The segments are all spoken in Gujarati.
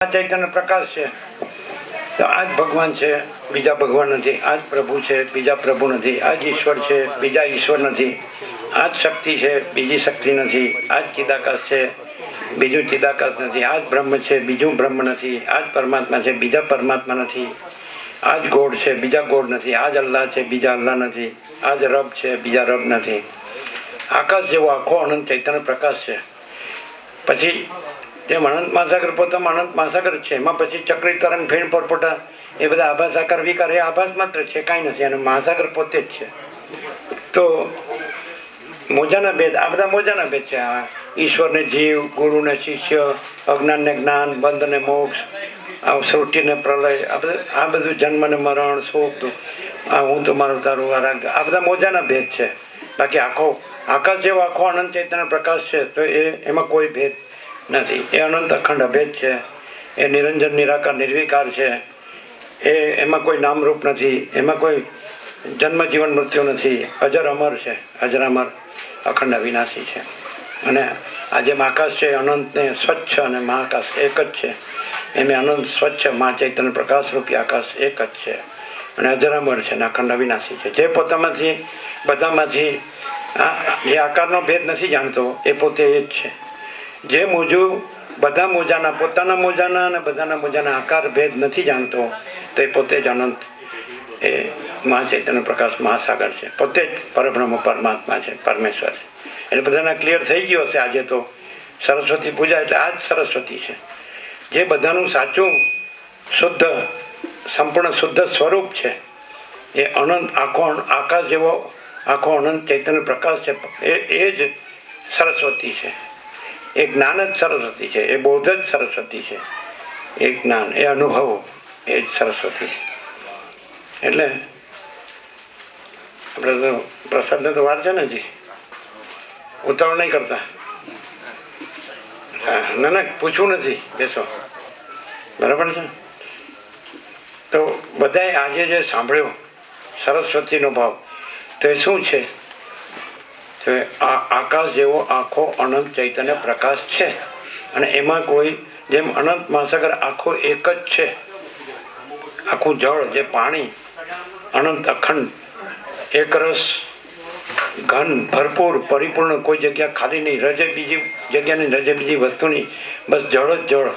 ચૈતન્ય પ્રકાશ છે તો આ જ ભગવાન છે, બીજા ભગવાન નથી. આ જ પ્રભુ છે, બીજા પ્રભુ નથી. આ જ ઈશ્વર છે, બીજા ઈશ્વર નથી. આ જ શક્તિ છે, બીજી શક્તિ નથી. આ જ ચિદાકાશ છે, બીજું ચિદાકાશ નથી. આ જ બ્રહ્મ છે, બીજું બ્રહ્મ નથી. આ જ પરમાત્મા છે, બીજા પરમાત્મા નથી. આ જ ગોળ છે, બીજા ગોળ નથી. આ જ અલ્લાહ છે, બીજા અલ્લાહ નથી. આ જ રબ છે, બીજા રબ નથી. આકાશ જેવો આખો અનંત ચૈતન્ય પ્રકાશ છે. પછી જેમ અનંત મહાસાગર પોતામાં અનંત મહાસાગર છે, એમાં પછી ચક્રી તરંગ ફીણ પરપોટા એ બધા આભાસ આકાર વિકાર એ આભાસ માત્ર છે, કાંઈ નથી. અને મહાસાગર પોતે જ છે. તો મોજાના ભેદ, આ બધા મોજાના ભેદ છે. ઈશ્વરને જીવ, ગુરુને શિષ્ય, અજ્ઞાનને જ્ઞાન, બંધને મોક્ષ, સૃષ્ટિને પ્રલય, આ બધું જન્મ ને મરણ, સુખ દુઃખ, હું તો મારું તારું આ બધા મોજાના ભેદ છે. બાકી આકાશ જેવો આખો અનંત ચૈતન્ય પ્રકાશ છે તો એમાં કોઈ ભેદ નથી. એ અનંત અખંડ અભેદ છે. એ નિરંજન નિરાકાર નિર્વિકાર છે. એમાં કોઈ નામરૂપ નથી. એમાં કોઈ જન્મ જીવન મૃત્યુ નથી. અજર અમર છે. અજર અમર અખંડ અવિનાશી છે. અને આ જેમ આકાશ છે અનંત ને સ્વચ્છ અને મહાકાશ એક જ છે, એમ અનંત સ્વચ્છ મહા ચૈતન્ય પ્રકાશ રૂપી આકાશ એક જ છે અને અજર અમર છે અને અખંડ અવિનાશી છે. જે પોતામાંથી બધામાંથી જે આકારનો ભેદ નથી જાણતો એ પોતે એ જ છે. જે મોજું બધા મોજાના પોતાના મોજાના અને બધાના મોજાના આકાર ભેદ નથી જાણતો તો એ પોતે જ અનંત એ મહાચૈતન્ય પ્રકાશ મહાસાગર છે. પોતે જ પરબ્રહ્મ પરમાત્મા છે, પરમેશ્વર છે. એટલે બધાના ક્લિયર થઈ ગયો હશે. આજે તો સરસ્વતી પૂજા એટલે આ જ સરસ્વતી છે, જે બધાનું સાચું શુદ્ધ સંપૂર્ણ શુદ્ધ સ્વરૂપ છે. એ અનંત આખો આકાશ જેવો આખો અનંત ચૈતન્ય પ્રકાશ છે. એ જ સરસ્વતી છે. એ જ્ઞાન જ સરસ્વતી છે. એ બોધ જ સરસ્વતી છે. એ જ્ઞાન, એ અનુભવ, એ જ સરસ્વતી છે. એટલે આપણે તો પ્રસાદને તો વાર છે ને હજી, ઉતાવળ નહીં કરતા. ના ના, પૂછવું નથી, બેસો. બરાબર છે. તો બધાએ આજે જે સાંભળ્યો સરસ્વતીનો ભાવ, તો એ શું છે? તો આ આકાશ જેવો આખો અનંત ચૈતન્ય પ્રકાશ છે. અને એમાં કોઈ જેમ અનંત મહાસાગર આખો એક જ છે, આખું જળ જે પાણી અનંત અખંડ એક રસ ઘન ભરપૂર પરિપૂર્ણ, કોઈ જગ્યા ખાલી નહીં, રજે બીજી જગ્યા નહીં, રજે બીજી વસ્તુ નહીં, બસ જળ જ જળ.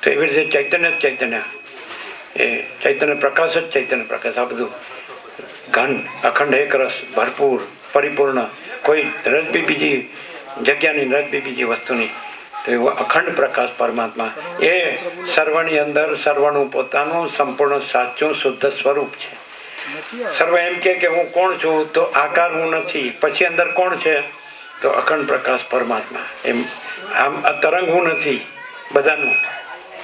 તો એવી રીતે ચૈતન્ય જ ચૈતન્ય, એ ચૈતન્ય પ્રકાશ જ ચૈતન્ય પ્રકાશ. આ બધું ઘન અખંડ એક રસ ભરપૂર પરિપૂર્ણ, કોઈ રજ બી બીજી જગ્યાની રજ બી બીજી વસ્તુની. તો એવો અખંડ પ્રકાશ પરમાત્મા એ સર્વની અંદર સર્વનું પોતાનું સંપૂર્ણ સાચું શુદ્ધ સ્વરૂપ છે. સર્વ એમ કે હું કોણ છું? તો આકાર હું નથી. પછી અંદર કોણ છે? તો અખંડ પ્રકાશ પરમાત્મા. એમ આમ આ તરંગ હું નથી, બધાનું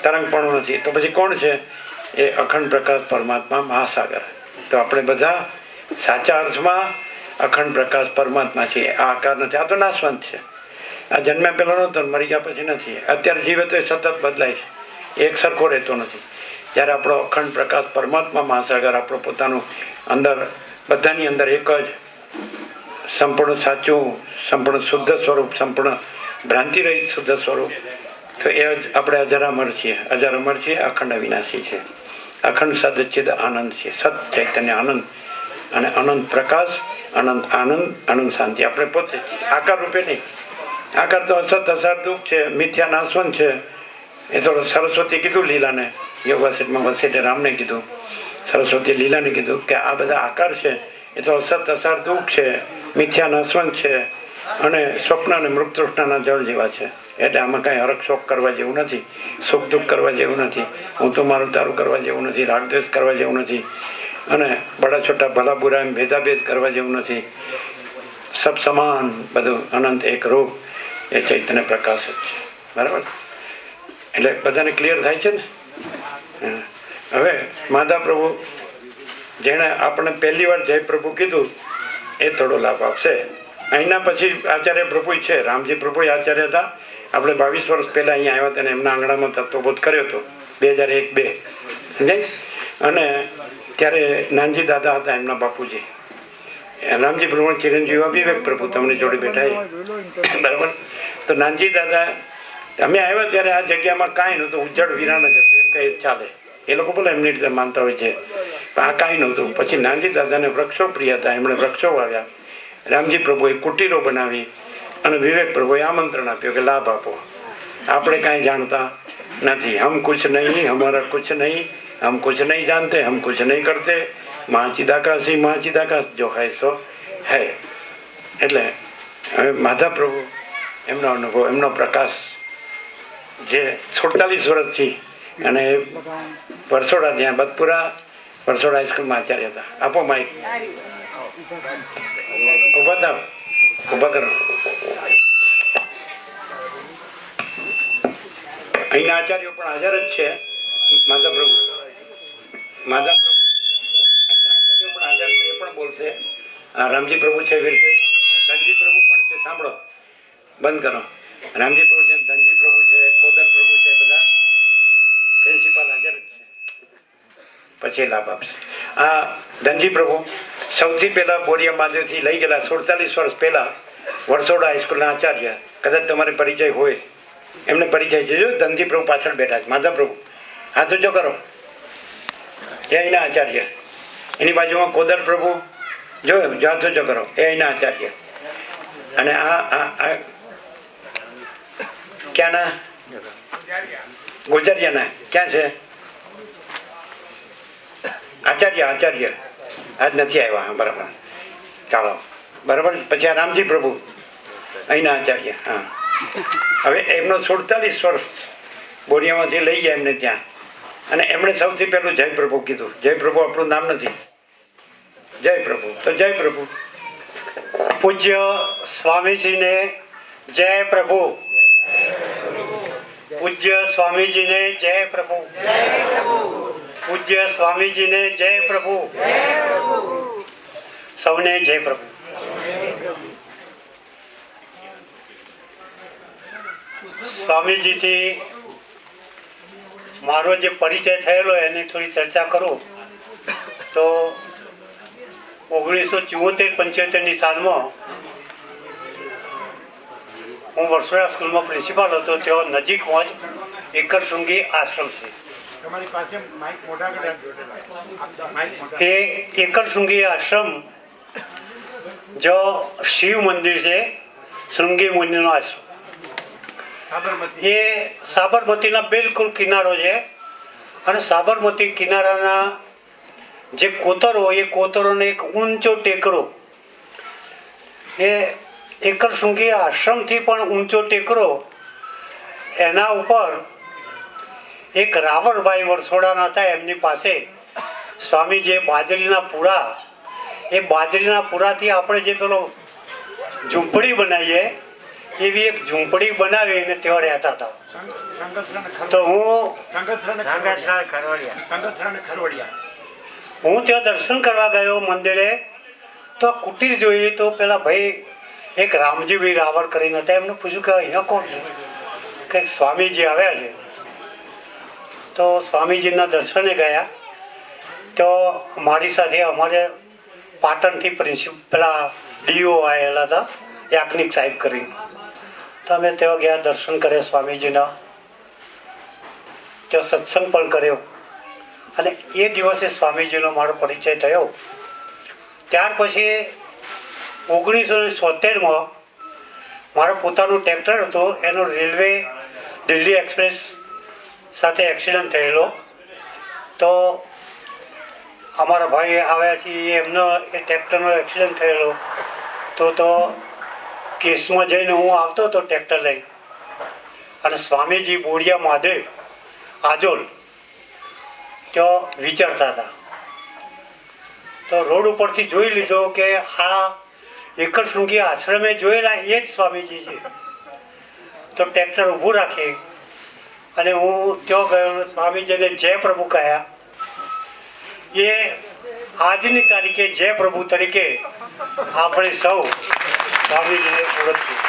તરંગ પણ નથી. તો પછી કોણ છે? એ અખંડ પ્રકાશ પરમાત્મા મહાસાગર. તો આપણે બધા સાચા અર્થમાં અખંડ પ્રકાશ પરમાત્મા છે. આ આકાર નથી. આ તો નાશવંત છે. આ જન્મ્યા પહેલો નહોતો, મરી ગયા પછી નથી. અત્યારે જીવે તો એ સતત બદલાય છે, એક સરખો રહેતો નથી. જ્યારે આપણો અખંડ પ્રકાશ પરમાત્મા મહાસાગર આપણો પોતાનું અંદર બધાની અંદર એક જ સંપૂર્ણ સાચું સંપૂર્ણ શુદ્ધ સ્વરૂપ, સંપૂર્ણ ભ્રાંતિ રહિત શુદ્ધ સ્વરૂપ. તો એ જ આપણે અજર અમર છીએ. અજર અમર છીએ, અખંડ અવિનાશી છે, અખંડ સદચિદ આનંદ છે, સત ચૈતન્ય આનંદ અને અનંત પ્રકાશ, અનંત આનંદ, અનંત શાંતિ. આપણે પોતે આકાર રૂપે નહીં. આકાર તો અસત અસાર દુઃખ છે, મિથ્યા નાશવંત છે. એ તો સરસ્વતી કીધું લીલાને, યોગ વસેટમાં વસેટે રામને કીધું, સરસ્વતી લીલાને કીધું કે આ બધા આકાર છે એ તો અસત અસાર દુઃખ છે, મિથ્યા નાશવંત છે અને સ્વપ્ન અને મૃતૃષ્ણના જળ જેવા છે. એટલે આમાં કાંઈ હરખ શોખ કરવા જેવું નથી, સુખ દુઃખ કરવા જેવું નથી, હું તો મારું તારું કરવા જેવું નથી, રાગદ્વેષ કરવા જેવું નથી, અને બડા છોટા ભલા બુરા એમ ભેદાભેદ કરવા જેવું નથી. સબ સમાન, બધું અનંત એક રૂપ, એ ચૈતન્ય પ્રકાશ જ છે. બરાબર? એટલે બધાને ક્લિયર થાય છે ને? હવે માધા પ્રભુ જેણે આપણે પહેલી વાર જય પ્રભુ કીધું એ થોડો લાભ આપશે. અહીંના પછી આચાર્ય પ્રભુ છે, રામજી પ્રભુ આચાર્ય હતા. આપણે 22 વર્ષ પહેલાં અહીંયા આવ્યા હતા અને એમના આંગણામાં તત્વબોધ કર્યો હતો 2001-2 સમજાય. અને ત્યારે નાનજી દાદા હતા એમના બાપુજી. રામજી પ્રભુ ચિરંજીવી વિવેક પ્રભુ તમને જોડે બેઠા. બરાબર? તો નાનજી દાદા અમે આવ્યા ત્યારે આ જગ્યામાં કાંઈ નહોતું, ઉજ્જડ વિરાન જ હતું એમ કંઈ ચાલે. એ લોકો બોલે એમની રીતે માનતા હોય છે, પણ આ કાંઈ નહોતું. પછી નાનજી દાદાને વૃક્ષો પ્રિય હતા, એમણે વૃક્ષો વાવ્યા. રામજી પ્રભુએ કુટીરો બનાવી અને વિવેક પ્રભુએ આમંત્રણ આપ્યું કે લાભ આપો. આપણે કાંઈ જાણતા નથી. હમ કુછ નહીં, હમારા કુછ નહીં, હમ કુછ નહીં જાનતે, હમ કુછ નહીં કરતે. મા ચિદાકાશ જો હૈ સો હૈ. એટલે હવે માધવ પ્રભુ એમનો અનુભવ, એમનો પ્રકાશ જે 47 વર્ષથી, અને પરસોડા ત્યાં બદપુરા પરસોડા હાઈસ્કૂલમાં આચાર્ય હતા. આપો માઇક, ઊભા થાવ, ઊભા કરો. અહીંના આચાર્યો પણ હાજર જ છે. માધવ પ્રભુ અહીંના આચાર્યો પણ હાજર છે, એ પણ બોલશે. રામજી પ્રભુ છે, એવી રીતે ધનજી પ્રભુ પણ છે. સાંભળો, બંધ કરો. રામજી પ્રભુ છે, ધનજી પ્રભુ છે, કોદર પ્રભુ છે, બધા પ્રિન્સિપાલ હાજર જ છે. પછી લાભ આપશે. આ ધનજી પ્રભુ સૌથી પહેલા બોરિયા મહાદેવથી લઈ ગયેલા 47 વર્ષ પહેલા વરસોડા હાઈસ્કૂલના આચાર્ય. કદાચ તમારે પરિચય હોય, એમને પરિચય છે. જો ધનજી પ્રભુ પાછળ બેઠા છે, માધવ પ્રભુ હાથ ઊંચો કરો, એ અહીંના આચાર્ય. એની બાજુમાં કોદર પ્રભુ, જો હાથ ઊંચો કરો, એ અહીંના આચાર્ય. અને આ ક્યાંના? ગુજરિયાના. ક્યાં છે આચાર્ય? આચાર્ય આજ નથી આવ્યા. હા, બરાબર, ચાલો, બરાબર. પછી આ રામજી પ્રભુ અહીંના આચાર્ય. હા, હવે એમનો 47 વર્ષ બોરિયામાંથી લઈ ગયા એમને ત્યાં, અને એમણે સૌથી પહેલું જય પ્રભુ કીધું. જય પ્રભુ આપણું નામ નથી. જય પ્રભુ, તો જય પ્રભુ. પૂજ્ય સ્વામીજીને જય પ્રભુ. પૂજ્ય સ્વામીજીને જય પ્રભુ. પૂજ્ય સ્વામીજીને જય પ્રભુ. સૌને જય પ્રભુ. સ્વામીજીથી મારો જે પરિચય થયેલો એની થોડી ચર્ચા કરું તો 1974-75ની સાલમાં હું વરસોડા સ્કૂલમાં પ્રિન્સિપાલ હતો. તેઓ નજીકમાં જ એકરશૃંગી આશ્રમ છે. એ એકરશૃંગી આશ્રમ જો શિવ મંદિર છે, શૃંગી મુનિનો આશ્રમ, એ સાબરમતીના બિલકુલ કિનારો છે. અને સાબરમતી કિનારાના જે કોતરો, એ કોતરોને એક ઊંચો ટેકરો, એ એકરશૃંગી આશ્રમથી પણ ઊંચો ટેકરો, એના ઉપર એક રાવણભાઈ વરસોડાના હતા. એમની પાસે સ્વામીજીએ બાજરીના પૂરા, એ બાજરીના પૂરાથી આપણે જે પેલો ઝૂંપડી બનાવીએ એવી એક ઝૂંપડી બનાવીને તેઓ રહેતા હતા. તો હું ત્યાં દર્શન કરવા ગયો મંદિરે. તો કુટીર જોઈએ તો પેલા ભાઈ એક રામજીભાઈ રાવળ કરીને હતા. એમને પૂછ્યું કે અહીંયા કોણ છે? કે સ્વામીજી આવ્યા છે. તો સ્વામીજીના દર્શને ગયા. તો મારી સાથે અમારે પાટણથી પેલા ડીઓ આવેલા હતા, યાજ્ઞિક સાહેબ કરીને. તો અમે ત્યાં ગયા, દર્શન કર્યા સ્વામીજીના, ત્યાં સત્સંગ પણ કર્યો. અને એ દિવસે સ્વામીજીનો મારો પરિચય થયો. ત્યાર પછી 1977માં મારો પોતાનું ટ્રેક્ટર હતું, એનો રેલવે દિલ્હી એક્સપ્રેસ સાથે એક્સિડન્ટ થયેલો. તો અમારા ભાઈ આવ્યા છે, એમનો એ ટ્રેક્ટરનો એક્સિડન્ટ થયેલો. તો કેસમાં જઈને હું આવતો હતો ટ્રેક્ટર લઈ, અને સ્વામીજી બોરિયા મહાદેવ આજોલ ત્યાં વિચારતા હતા. તો રોડ ઉપરથી જોઈ લીધો કે આ એકરશૃંગી આશ્રમે જોયેલા એ જ સ્વામીજી છે. તો ટ્રેક્ટર ઊભું રાખી અને હું ત્યાં ગયો. સ્વામીજીને જય પ્રભુ કહ્યા. એ આજની તારીખે જય પ્રભુ તરીકે આપણે સૌ સ્વામીજીને ઓળખીએ.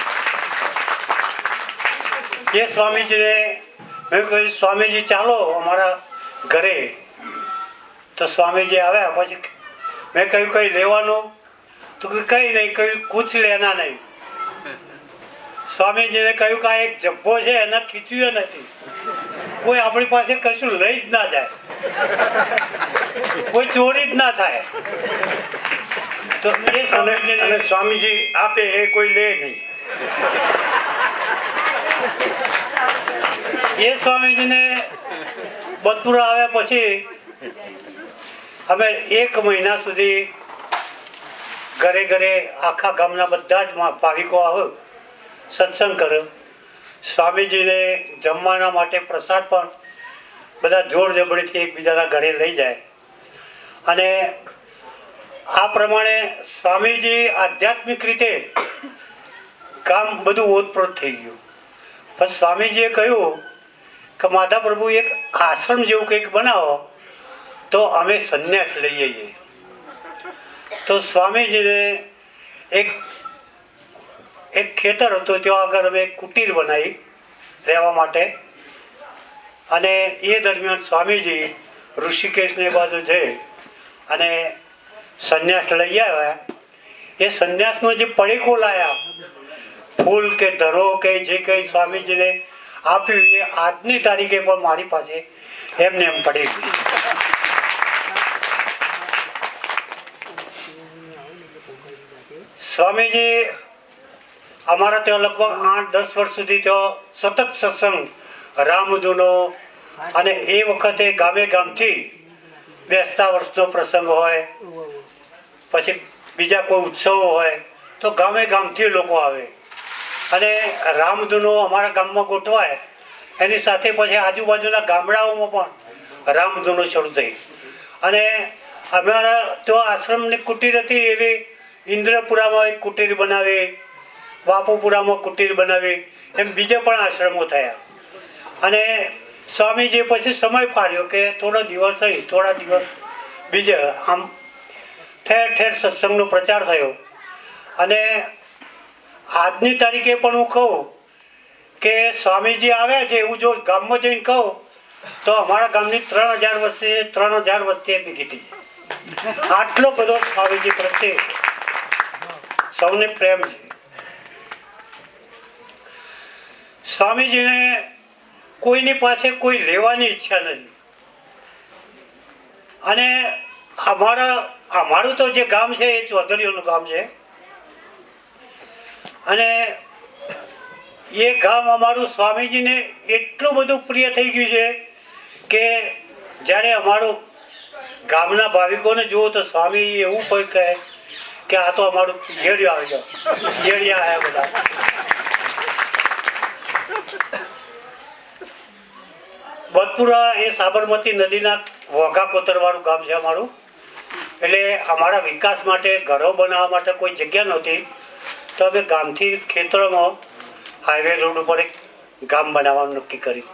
એ સ્વામીજીને મેં કહ્યું, સ્વામીજી ચાલો અમારા ઘરે. તો સ્વામીજી આવ્યા. પછી મેં કહ્યું કંઈ લેવાનું? તો કંઈ નહીં. કહ્યું કુછ લેના નહીં. સ્વામીજીને કહ્યું કે આ એક જબ્બો છે એને ખીચ્યું નથી, કોઈ આપણી પાસે કશું લઈ જ ના જાય, કોઈ ચોરી જ ના થાય. તો એ અને સ્વામીજી આપે એ કોઈ લે નહીં. એ સ્વામીજીને બદપુરા આવ્યા પછી અમે 1 મહિના સુધી ઘરે ઘરે આખા ગામના બધા જ ભાવિકો આવ્યો, સત્સંગ કર્યો. સ્વામીજીને જમવાના માટે પ્રસાદ પણ બધા જોર જબડીથી એકબીજાના ઘરે લઈ જાય. અને આ પ્રમાણે સ્વામીજી આધ્યાત્મિક રીતે કામ બધું ઓતપ્રોત થઈ ગયું. પછી સ્વામીજીએ કહ્યું કે માધા પ્રભુ એક આશ્રમ જેવું કંઈક બનાવો તો અમે સંન્યાસ લઈ જઈએ. તો સ્વામીજીને એક ખેતર હતું, ત્યાં આગળ અમે એક કુટીર બનાવી રહેવા માટે. અને એ દરમિયાન સ્વામીજી ઋષિકેશની બાજુ જઈ અને સંન્યાસ લઈ આવ્યા. એ સંન્યાસનો જે પડીકો લાયા, ફૂલ કે ધરો કે જે કંઈ સ્વામીજીને આપ્યું, એ આજની તારીખે પણ મારી પાસે એમને એમ પડી ગયું. સ્વામીજી અમારા ત્યાં લગભગ 8-10 વર્ષ સુધી ત્યાં સતત સત્સંગ, રામધૂનો, અને એ વખતે ગામે ગામથી બેસતા વર્ષનો પ્રસંગ હોય, પછી બીજા કોઈ ઉત્સવો હોય તો ગામે ગામથી લોકો આવે અને રામધૂનો અમારા ગામમાં ગોઠવાય. એની સાથે પછી આજુબાજુના ગામડાઓમાં પણ રામધૂનો શરૂ થઈ. અને અમારા તો આશ્રમની કુટીર હતી એવી ઇન્દ્રપુરામાં એક કુટીર બનાવી, બાપુપુરામાં કુટીર બનાવી, એમ બીજા પણ આશ્રમો થયા. અને સ્વામીજીએ પછી સમય પાડ્યો કે થોડો દિવસ અહીં, થોડા દિવસ બીજે, આમ ઠેર ઠેર સત્સંગનો પ્રચાર થયો. અને આજની તારીખે પણ હું કહું કે સ્વામીજી આવ્યા છે એવું જો ગામમાં જઈને કહું તો અમારા ગામની 3000 વસ્તી ભેગી થઈ. આટલો બધો સ્વામીજી પ્રત્યે સૌને પ્રેમ છે. સ્વામીજીને કોઈની પાસે કોઈ લેવાની ઈચ્છા નથી. અને અમારું તો જે ગામ છે એ ચૌધરીઓનું ગામ છે. અને એ ગામ અમારું સ્વામીજીને એટલું બધું પ્રિય થઈ ગયું છે કે જ્યારે અમારું ગામના ભાવિકોને જુઓ તો સ્વામી એવું કોઈ કહે કે આ તો અમારું પિયરિયા આવી જાવ, પિયરિયા આવ્યા બધા. બદપુરા એ સાબરમતી નદીના વોઘા કોતરવાળું ગામ છે અમારું. એટલે અમારા વિકાસ માટે, ઘરો બનાવવા માટે કોઈ જગ્યા નહોતી, તો અમે ગામથી ખેતરોમાં હાઈવે રોડ ઉપર એક ગામ બનાવવાનું નક્કી કર્યું.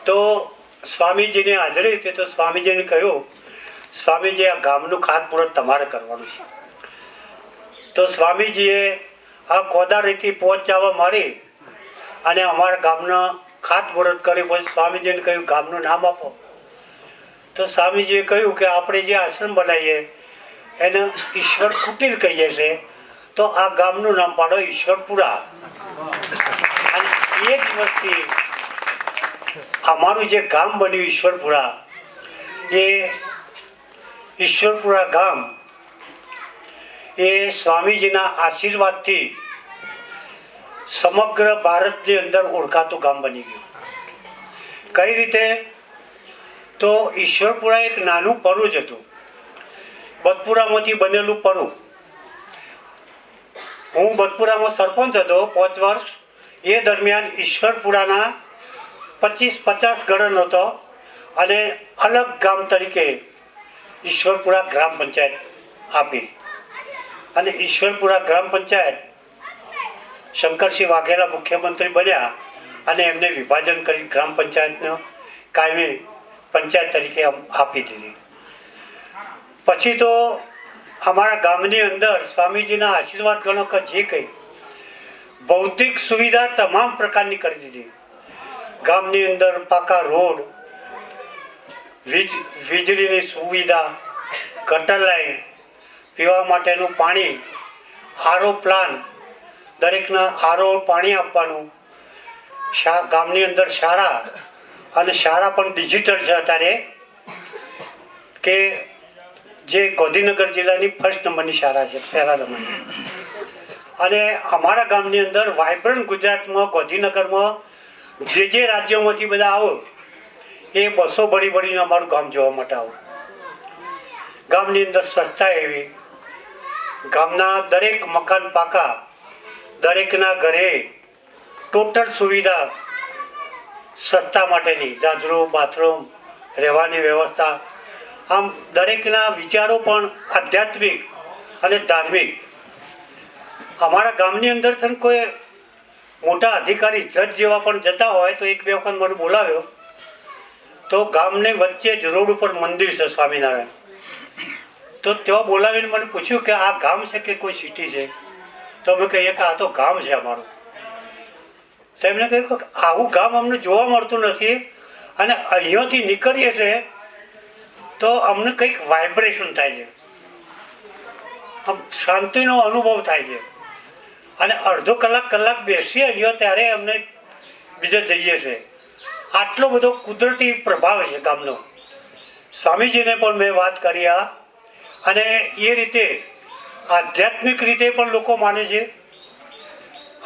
તો સ્વામીજીની હાજરી હતી તો સ્વામીજીને કહ્યું, સ્વામીજી આ ગામનું ખાતમુહૂર્ત તમારે કરવાનું છે. તો સ્વામીજીએ આ કોદારીથી પહોંચાવા મારી અને અમારા ગામના ખાતમુહૂર્ત કર્યું. પછી સ્વામીજીને કહ્યું ગામનું નામ આપો. તો સ્વામીજીએ કહ્યું કે આપણે જે આશ્રમ બનાવીએ એને ઈશ્વર કુટીર કહીએ છીએ, તો આ ગામનું નામ પાડો ઈશ્વરપુરા. અને એ દિવસથી અમારું જે ગામ બન્યું ઈશ્વરપુરા, એ ઈશ્વરપુરા ગામ એ સ્વામીજીના આશીર્વાદથી સમગ્ર ભારતની અંદર ઓળખાતું ગામ બની ગયું. કઈ રીતે? તો ઈશ્વરપુરા એક નાનું પરું જ હતું, બદપુરામાંથી બનેલું પરું. હું બદપુરામાં સરપંચ હતો 5 વર્ષ. એ દરમિયાન ઈશ્વરપુરાના 25-50 ગણ હતો અને અલગ ગામ તરીકે ઈશ્વરપુરા ગ્રામ પંચાયત આપી. અને ઈશ્વરપુરા ગ્રામ પંચાયત શંકરસિંહ વાઘેલા મુખ્યમંત્રી બન્યા અને એમને વિભાજન કરી ગ્રામ પંચાયતનો કાયમી પંચાયત તરીકે આપી દીધી. પછી તો અમારા ગામની અંદર સ્વામીજીના આશીર્વાદ ગણો કે જે કંઈ ભૌતિક સુવિધા તમામ પ્રકારની કરી દીધી. ગામની અંદર પાકા રોડ, વીજળીની સુવિધા, ગટર લાઈન, પીવા માટેનું પાણી, આરો પ્લાન, દરેકને આરો પાણી આપવાનું, ગામની અંદર શાળા, અને શાળા પણ ડિજિટલ છે અત્યારે, કે જે ગાંધીનગર જિલ્લાની ફર્સ્ટ નંબરની શાળા છે, પહેલા નંબરની. અને અમારા ગામની અંદર વાઇબ્રન્ટ ગુજરાતમાં, ગાંધીનગરમાં જે રાજ્યોમાંથી બધા આવો એ બસો ભરીને અમારું ગામ જોવા માટે આવો. ગામની અંદર સંસ્થા એવી, ગામના દરેક મકાન પાકા, દરેકના ઘરે ટોટલ સુવિધા સસ્તા માટેની, જાજરૂમ, બાથરૂમ, રહેવાની વ્યવસ્થા. આમ દરેકના વિચારો પણ આધ્યાત્મિક અને ધાર્મિક. અમારા ગામની અંદર કોઈ મોટા અધિકારી જજ જેવા પણ જતા હોય તો એક બે વખત મને બોલાવ્યો, તો ગામને વચ્ચે જ રોડ ઉપર મંદિર છે સ્વામિનારાયણ. તો ત્યાં બોલાવીને મને પૂછ્યું કે આ ગામ છે કે કોઈ સિટી છે? તો અમે કહીએ કે આ તો ગામ છે અમારું. તો એમને કહ્યું કે આવું ગામ અમને જોવા મળતું નથી, અને અહીંયાથી નીકળીએ છીએ તો અમને કંઈક વાઇબ્રેશન થાય છે, આમ શાંતિનો અનુભવ થાય છે. અને અડધો કલાક બેસીએ અહીંયા ત્યારે અમને બીજે જઈએ છીએ. આટલો બધો કુદરતી પ્રભાવ છે ગામનો. સ્વામીજીને પણ મેં વાત કરી આ, અને એ રીતે આધ્યાત્મિક રીતે પણ લોકો માને છે.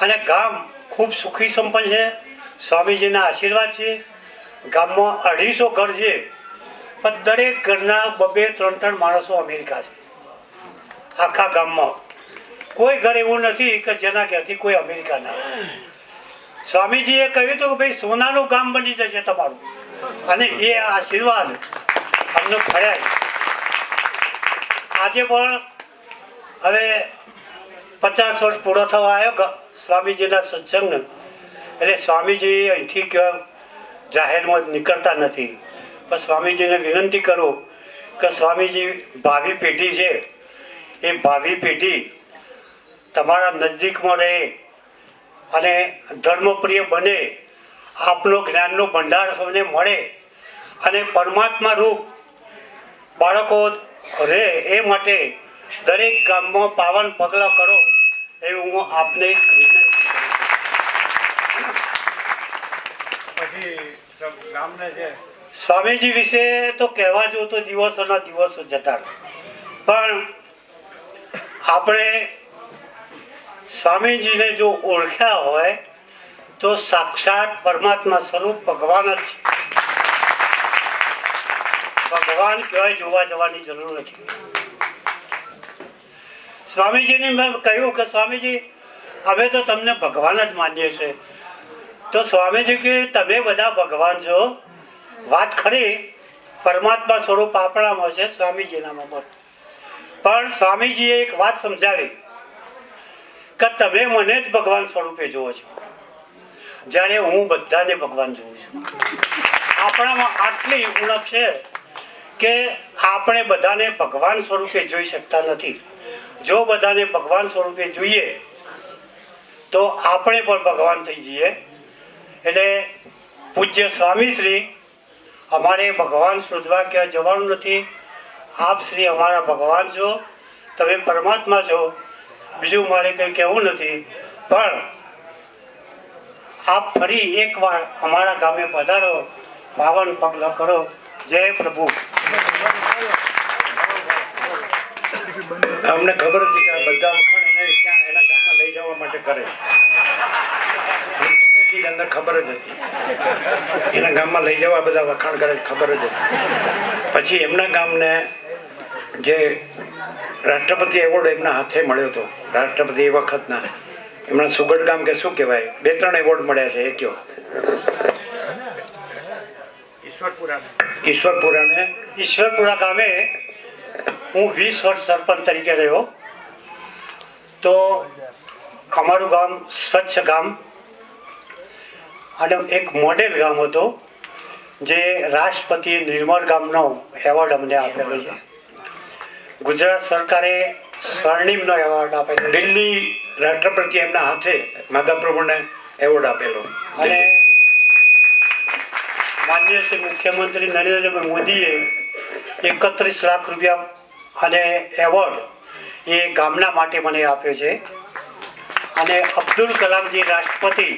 અને ગામ ખૂબ સુખી સંપન્ન છે, સ્વામીજીના આશીર્વાદ છે. ગામમાં 250 ઘર છે, પણ દરેક ઘરના 2-3 માણસો અમેરિકા છે. આખા ગામમાં કોઈ ઘર એવું નથી કે જેના ઘરથી કોઈ અમેરિકા ના. સ્વામીજીએ કહ્યું હતું કે ભાઈ સોનાનું ગામ બની જશે તમારું, અને એ આશીર્વાદ અમને ફળ્યા. આજે પણ હવે 50 વર્ષ પૂરો થવા આવ્યો સ્વામીજીના સત્સંગને, એટલે સ્વામીજી અહીંથી ક્યાં જાહેરમાં નીકળતા નથી. પણ સ્વામીજીને વિનંતી કરું કે સ્વામીજી ભાવિ પેઢી છે, એ ભાવિ પેઢી તમારા નજદીકમાં રહે અને ધર્મપ્રિય બને, આપનો જ્ઞાનનો ભંડાર સૌને મળે, અને પરમાત્મા રૂપ બાળકો રહે, એ માટે દરેક ગામમાં પાવન પગલાં કરો એવું હું આપને એક વિનંતી કરું. સ્વામીજી વિશે તો કહેવા જો તો દિવસોના દિવસો જતા, પણ આપણે સ્વામીજીને જો ઓળખ્યા હોય તો સાક્ષાત પરમાત્મા સ્વરૂપ ભગવાન જ છે. ભગવાન ક્યાંય જોવા જવાની જરૂર નથી. સ્વામીજીને મેં કહ્યું કે સ્વામીજી અમે તો તમને ભગવાન જ માનીએ છીએ. તો સ્વામીજી કે તમે બધા ભગવાન છો, વાત ખરી, પરમાત્મા સ્વરૂપ આપણામાં છે, સ્વામીજીનામાં પણ સ્વામીજીએ એક વાત સમજાવી કે તમે મને જ ભગવાન સ્વરૂપે જુઓ છો, જ્યારે હું બધાને ભગવાન જોઉં છું. આપણામાં આટલી ઉણપ છે કે આપણે બધાને ભગવાન સ્વરૂપે જોઈ શકતા નથી. જો બધાને ભગવાન સ્વરૂપે જોઈએ તો આપણે પણ ભગવાન થઈ જઈએ. એટલે પૂજ્ય સ્વામીશ્રી, અમારે ભગવાન શોધવા ક્યાં જવાનું નથી. આપ શ્રી અમારા ભગવાન છો, તમે પરમાત્મા છો, બીજું મારે કંઈ કહેવું નથી. પણ આપ ફરી એકવાર અમારા ગામે પધારો, પાવન પગલાં કરો. જય પ્રભુ. અમને ખબર હતી કે આ બધા વખાણ એને ક્યાં એના ગામમાં લઈ જવા માટે કરે. અંદર ખબર જ હતી એના ગામમાં લઈ જવા બધા વખાણ કરે, ખબર જ હતી. પછી એમના ગામને જે રાષ્ટ્રપતિ એવોર્ડ એમના હાથે મળ્યો હતો, રાષ્ટ્રપતિ એ વખતના, એમના સુગડ ગામ કે શું કહેવાય, 2-3 એવોર્ડ મળ્યા છે. એ કયો ઈશ્વરપુરા ગામે હું 20 વર્ષ સરપંચ તરીકે રહ્યો. તો અમારું ગામ સ્વચ્છ ગામ અને એક મોડેલ ગામ હતો, જે રાષ્ટ્રપતિ નિર્મળ ગામનો એવોર્ડ અમને આપેલો છે. ગુજરાત સરકારે સ્વર્ણિમનો એવોર્ડ આપેલો. દિલ્હી રાષ્ટ્રપતિ એમના હાથે માધાપ્રભુને એવોર્ડ આપેલો. અને માનનીય શ્રી મુખ્યમંત્રી નરેન્દ્રભાઈ મોદીએ 31 લાખ રૂપિયા અને એવોર્ડ એ ગામના માટે મને આપ્યો છે. અને અબ્દુલ કલામજી રાષ્ટ્રપતિ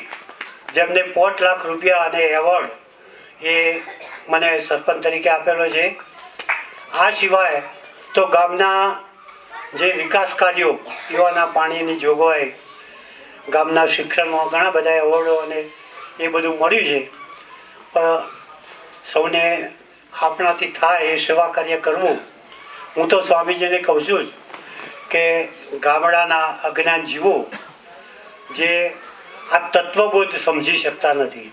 જેમને 5 લાખ રૂપિયા અને એવોર્ડ એ મને સરપંચ તરીકે આપેલો છે. આ સિવાય તો ગામના જે વિકાસ કાર્યો, પીવાના પાણીની જોગવાઈ, ગામના શિક્ષણમાં ઘણા બધા એવોર્ડો અને એ બધું મળ્યું છે. પણ સૌને આપણાથી થાય એ સેવા કાર્ય કરવું. હું તો સ્વામીજીને કહું છું જ કે ગામડાના અજ્ઞાન જીવો જે આ તત્વબોધ સમજી શકતા નથી,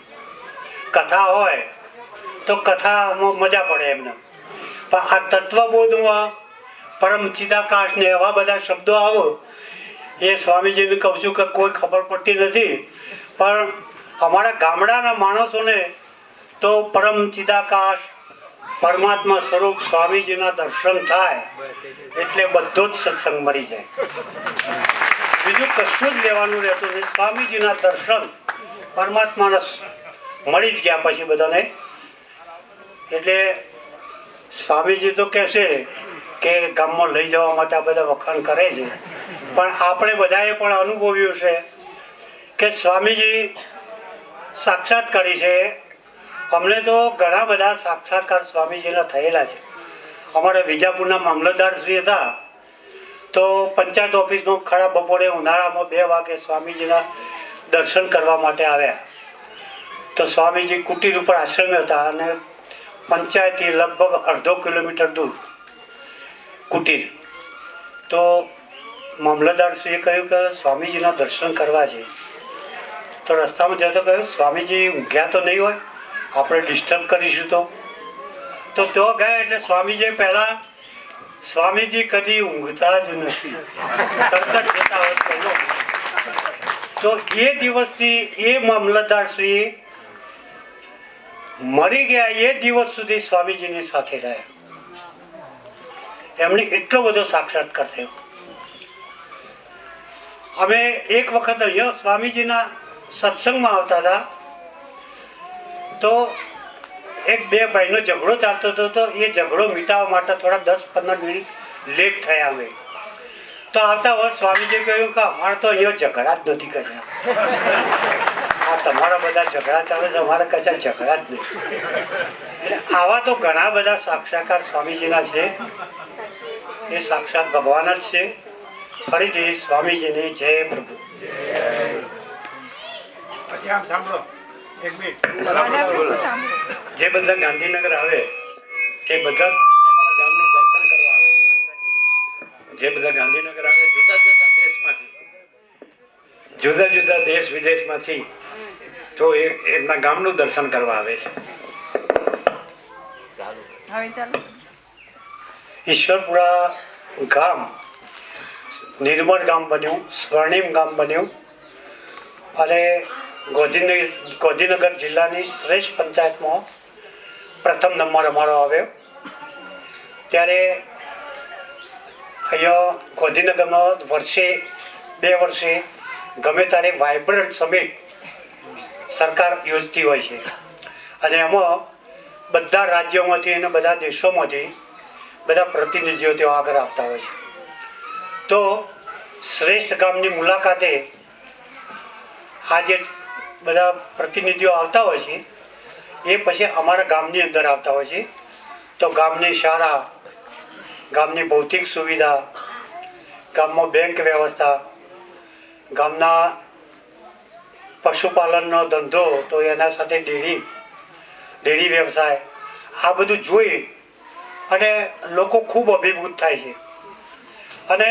કથા હોય તો કથામાં મજા પડે એમને, પણ આ તત્વબોધમાં પરમ ચિદાકાશ ને એવા બધા શબ્દો આવો એ સ્વામીજીને કહું છું કે કોઈ ખબર પડતી નથી. પણ અમારા ગામડાના માણસોને તો પરમ ચિદાકાશ પરમાત્મા સ્વરૂપ સ્વામીજીના દર્શન થાય એટલે બધો જ સત્સંગ મળી જાય. બીજું કશું જ લેવાનું રહેતું નથી. સ્વામીજીના દર્શન પરમાત્માના મળી જ ગયા પછી બધાને. એટલે સ્વામીજી તો કહેશે કે ગામમાં લઈ જવા માટે આ બધા વખાણ કરે છે, પણ આપણે બધાએ પણ અનુભવ્યું છે કે સ્વામીજી સાક્ષાત્કારી છે. અમને તો ઘણા બધા સાક્ષાત્કાર સ્વામીજીના થયેલા છે. અમારા વિજાપુરના મામલતદાર શ્રી હતા તો પંચાયત ઓફિસનો ખરા બપોરે ઉનાળામાં 2 વાગે સ્વામીજીના દર્શન કરવા માટે આવ્યા. તો સ્વામીજી કુટીર ઉપર આશ્રમે હતા અને પંચાયતથી લગભગ 1/2 કિલોમીટર દૂર કુટીર. તો મામલતદારશ્રીએ કહ્યું કે સ્વામીજીના દર્શન કરવા છે. તો રસ્તામાં જતો કહ્યું સ્વામીજી ઊંઘ્યા તો નહીં હોય, આપણે ડિસ્ટર્બ કરીશું તો ગયા. એટલે સ્વામીજી પહેલાં સ્વામીજી કદી ઊંઘતા જ નથી, તરત જ જતા હોય પહેલો. તો એ દિવસથી એ મામલતદારશ્રી મરી ગયા એ દિવસ સુધી સ્વામીજીની સાથે રહ્યા. એમને એટલો બધો સાક્ષાત્કાર થયો. અમે એક વખત અહીંયા સ્વામીજીના સત્સંગમાં આવતા હતા તો 1-2 ભાઈનો ઝઘડો ચાલતો હતો. તો એ ઝઘડો મિટાવવા માટે થોડા 10-15 મિનિટ લેટ થયા અમે. તો આવતા વર્ષ સ્વામીજી કહ્યું કે અમારે તો અહીંયા ઝઘડા જ નથી કર્યા, આ તમારા બધા ઝઘડા ચાલે છે, અમારે કશા ઝઘડા જ નહીં. એટલે આવા તો ઘણા બધા સાક્ષાત્કાર સ્વામીજીના છે. એ સાક્ષાત ભગવાન જ છે. ફરીથી સ્વામીજીની જય પ્રભુ. પછી આમ સાંભળો એક મિનિટ. જે બધા ગાંધીનગર આવે એ બધા અમારા ગામનું દર્શન કરવા આવે. જે બધા ગાંધીનગર આવે જુદા જુદા દેશ વિદેશમાંથી તો એમના ગામનું દર્શન કરવા આવે છે. ઈશ્વરપુરા ગામ નિર્મળ ગામ બન્યું, સ્વર્ણિમ ગામ બન્યું અને ગાંધીનગર જિલ્લાની શ્રેષ્ઠ પંચાયતમાં પ્રથમ નંબર અમારો આવ્યો. ત્યારે અહીંયા ગાંધીનગરમાં 2 વર્ષે ગમે ત્યારે વાઇબ્રન્ટ સમિટ સરકાર યોજતી હોય છે અને એમાં બધા રાજ્યોમાંથી અને બધા દેશોમાંથી બધા પ્રતિનિધિઓ તેઓ આગળ આવતા હોય છે. તો શ્રેષ્ઠ ગામની મુલાકાતે આ જે બધા પ્રતિનિધિઓ આવતા હોય છે એ પછી અમારા ગામની અંદર આવતા હોય છે. તો ગામની શાળા, ગામની ભૌતિક સુવિધા, ગામમાં બેંક વ્યવસ્થા, ગામના પશુપાલનનો ધંધો, તો એના સાથે ડેરી વ્યવસાય, આ બધું જોઈ અને લોકો ખૂબ અભિભૂત થાય છે. અને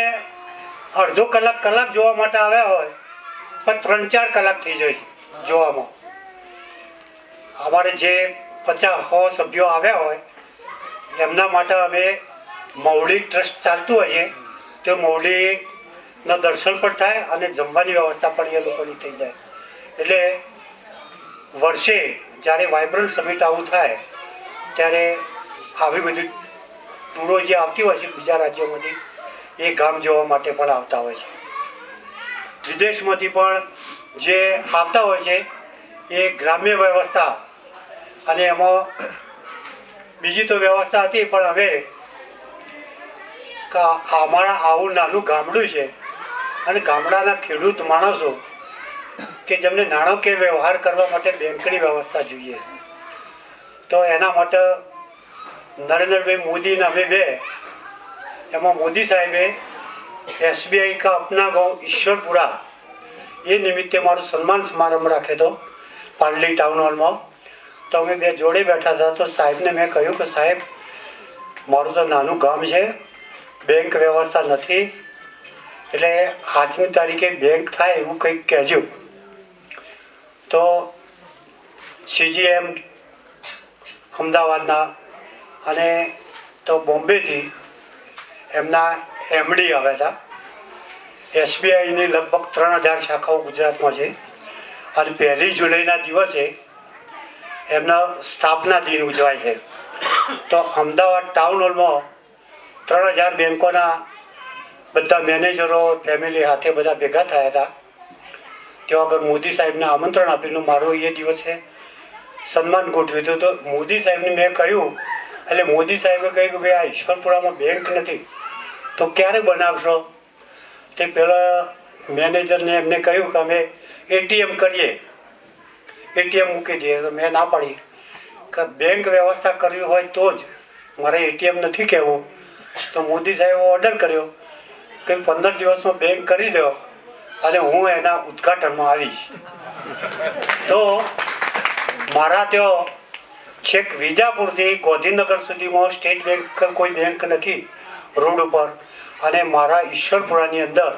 અડધો કલાક જોવા માટે આવ્યા હોય પણ 3-4 કલાક થઈ જાય છે જોવામાં. અમારે જે 50-100 સભ્યો આવ્યા હોય એમના માટે અમે મવડી ટ્રસ્ટ ચાલતું હોય છે, તો મવડીના દર્શન પણ થાય અને જમવાની વ્યવસ્થા પણ એ લોકોની થઈ જાય. એટલે વર્ષે જ્યારે વાઇબ્રન્ટ સમિટ આવું થાય ત્યારે આવી બધી ટૂરો જે આવતી હોય છે બીજા રાજ્યોમાંથી એ ગામ જોવા માટે પણ આવતા હોય છે. વિદેશમાંથી પણ જે આવતા હોય છે એ ગ્રામ્ય વ્યવસ્થા અને એમાં બીજી તો વ્યવસ્થા હતી પણ હવે અમારા આવું નાનું ગામડું છે અને ગામડાના ખેડૂત માણસો કે જેમને નાણાકીય વ્યવહાર કરવા માટે બેંકની વ્યવસ્થા જોઈએ, તો એના માટે નરેન્દ્રભાઈ મોદી અને અમે બે, એમાં મોદી સાહેબે SBI કા અપના ગાંવ ઈશ્વરપુરા એ નિમિત્તે મારું સન્માન સમારંભ રાખ્યો હતો પાલડી ટાઉન હોલમાં. તો અમે બે જોડે બેઠા હતા. તો સાહેબને મેં કહ્યું કે સાહેબ, મારું તો નાનું ગામ છે, બેંક વ્યવસ્થા નથી, એટલે આજની તારીખે બેંક થાય એવું કંઈક કહેજો. તો CGM અમદાવાદના અને તો બોમ્બેથી એમના MD આવ્યા હતા. SBIની લગભગ 3000 શાખાઓ ગુજરાતમાં છે અને 1 જુલાઈના દિવસે એમના સ્થાપના દિન ઉજવાય છે. તો અમદાવાદ ટાઉન હોલમાં 3000 બેંકોના બધા મેનેજરો ફેમિલી સાથે બધા ભેગા થયા હતા. ત્યાં આગળ મોદી સાહેબને આમંત્રણ આપેલું. મારું એ દિવસે સન્માન ગોઠવ્યું હતું. તો મોદી સાહેબને મેં કહ્યું, એટલે મોદી સાહેબે કહ્યું કે ભાઈ આ ઈશ્વરપુરામાં બેંક નથી તો ક્યારે બનાવશો? તે પહેલાં મેનેજરને એમને કહ્યું કે અમે ATM કરીએ, ATM મૂકી દઈએ. તો મેં ના પાડી કે બેંક વ્યવસ્થા કરવી હોય તો જ, મારે ATM નથી કહેવું. તો મોદી સાહેબે ઓર્ડર કર્યો કે 15 દિવસમાં બેંક કરી દો અને હું એના ઉદ્ઘાટનમાં આવીશ. તો મારા ત્યાં છેક વિજાપુરથી ગાંધીનગર સુધીમાં સ્ટેટ બેંક કોઈ બેંક નથી રોડ ઉપર, અને મારા ઈશ્વરપુરાની અંદર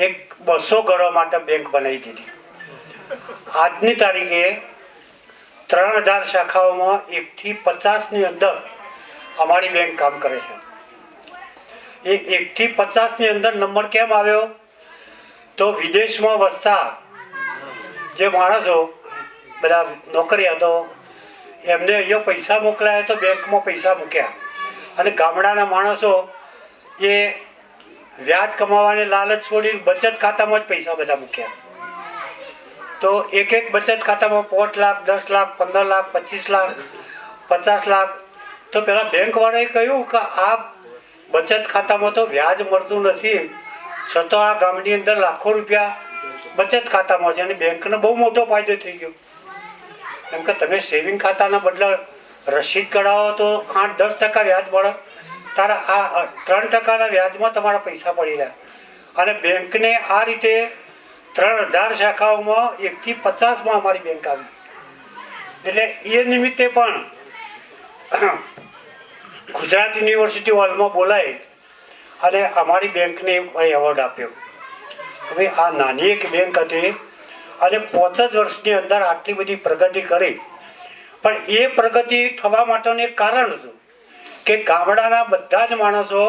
એક 200 ઘરો માટે બેંક બનાવી દીધી. આજની તારીખે 3000 શાખાઓમાં 1 થી 50ની અંદર અમારી બેંક કામ કરે છે. એ 1 થી 50ની અંદર નંબર કેમ આવ્યો? તો વિદેશમાં વસતા જે માણસો બધા નોકરીયાતો, એમને અહીંયા પૈસા મોકલાયા તો બેંકમાં પૈસા મૂક્યા, અને ગામડાના માણસો એ વ્યાજ કમાવાની લાલચ છોડી બચત ખાતામાં જ પૈસા બધા મૂક્યા. તો એક બચત ખાતામાં 5 લાખ, 10 લાખ, 15 લાખ, 25 લાખ, 50 લાખ. તો પેલા બેંકવાળાએ કહ્યું કે આ બચત ખાતામાં તો વ્યાજ મળતું નથી, છતાં આ ગામની અંદર લાખો રૂપિયા બચત ખાતામાં છે અને બેંકનો બહુ મોટો ફાયદો થઈ ગયો. કેમ કે તમે સેવિંગ ખાતાના બદલે રસીદ કઢાવો તો 8-10% વ્યાજ મળે, તારા આ 3%ના વ્યાજમાં તમારા પૈસા પડી રહ્યા. અને બેંકને આ રીતે 3000 શાખાઓમાં 1 થી 50માં અમારી બેંક આવી. એટલે એ નિમિત્તે પણ ગુજરાત યુનિવર્સિટી હોલમાં બોલાય અને અમારી બેંકને એવોર્ડ આપ્યો કે ભાઈ આ નાની એક બેંક હતી અને 5 જ વર્ષની અંદર આટલી બધી પ્રગતિ કરી. પણ એ પ્રગતિ થવા માટેનું એક કારણ હતું કે ગામડાના બધા જ માણસો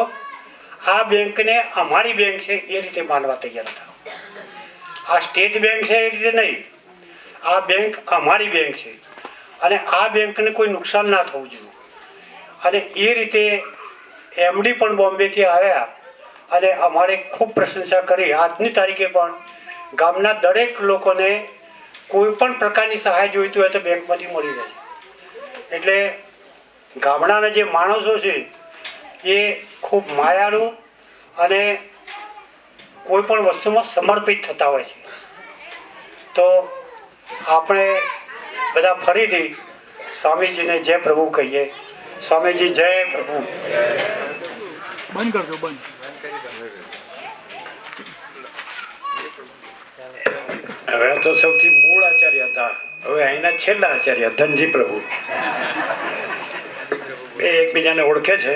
આ બેંકને અમારી બેંક છે એ રીતે માનવા તૈયાર હતા. આ સ્ટેટ બેંક છે એ રીતે નહીં, આ બેંક અમારી બેંક છે અને આ બેંકને કોઈ નુકસાન ના થવું જોઈએ. અને એ રીતે MD પણ બોમ્બેથી આવ્યા અને અમારે ખૂબ પ્રશંસા કરી. આજની તારીખે પણ ગામના દરેક લોકોને કોઈ પણ પ્રકારની સહાય જોઈતી હોય તો બેંકમાંથી મળી જાય. એટલે ગામડાના જે માણસો છે એ ખૂબ માયાળુ અને કોઈ પણ વસ્તુમાં સમર્પિત થતા હોય છે. તો આપણે બધા ફરીથી સ્વામીજીને જય પ્રભુ કહીએ. સ્વામીજી જય પ્રભુ. બંધ કરજો, બંધ. હવે તો સૌથી મૂળ આચાર્ય હતા, હવે અહીંના છેલ્લા આચાર્ય ધનજી પ્રભુ એ એકબીજાને ઓળખે છે.